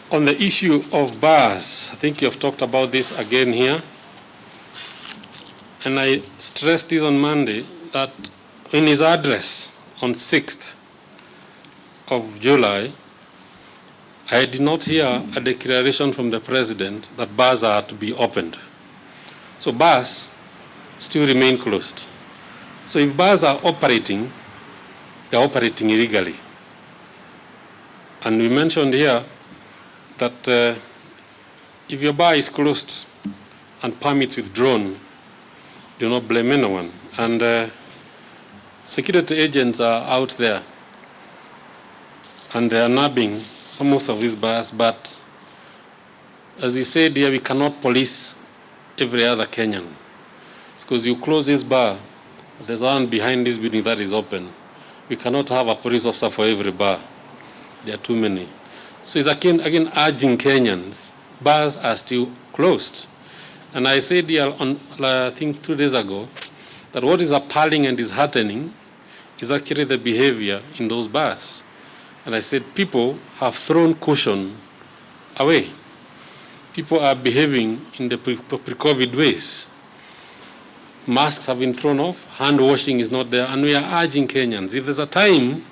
On the issue of bars, I think you have talked about this again here. And I stressed this on Monday, that in his address on 6th of July, I did not hear a declaration from the president that bars are to be opened. So bars still remain closed. So if bars are operating, they're operating illegally. And we mentioned here that if your bar is closed and permits withdrawn, do not blame anyone. And security agents are out there and they are nabbing most of these bars, but as we said here, we cannot police every other Kenyan. Because you close this bar, there's one behind this building that is open. We cannot have a police officer for every bar. There are too many. So it's again urging Kenyans, bars are still closed. And I said here, I think 2 days ago, that what is appalling and disheartening is actually the behavior in those bars. And I said people have thrown caution away. People are behaving in the pre-COVID ways. Masks have been thrown off, hand washing is not there, and we are urging Kenyans, if there's a time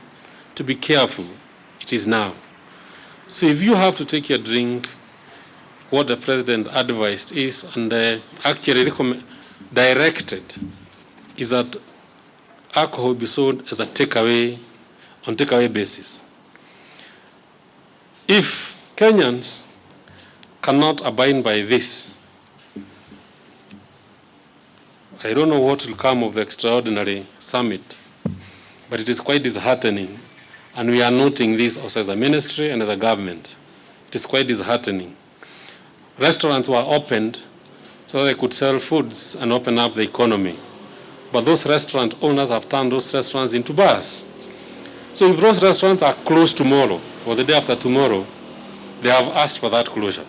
to be careful, it is now. So if you have to take your drink, what the president advised is, and actually directed, is that alcohol be sold as a takeaway, on takeaway basis. If Kenyans cannot abide by this, I don't know what will come of the extraordinary summit, but it is quite disheartening, and we are noting this also as a ministry and as a government. It is quite disheartening. Restaurants were opened so they could sell foods and open up the economy, but those restaurant owners have turned those restaurants into bars. So if those restaurants are closed tomorrow or the day after tomorrow, they have asked for that closure.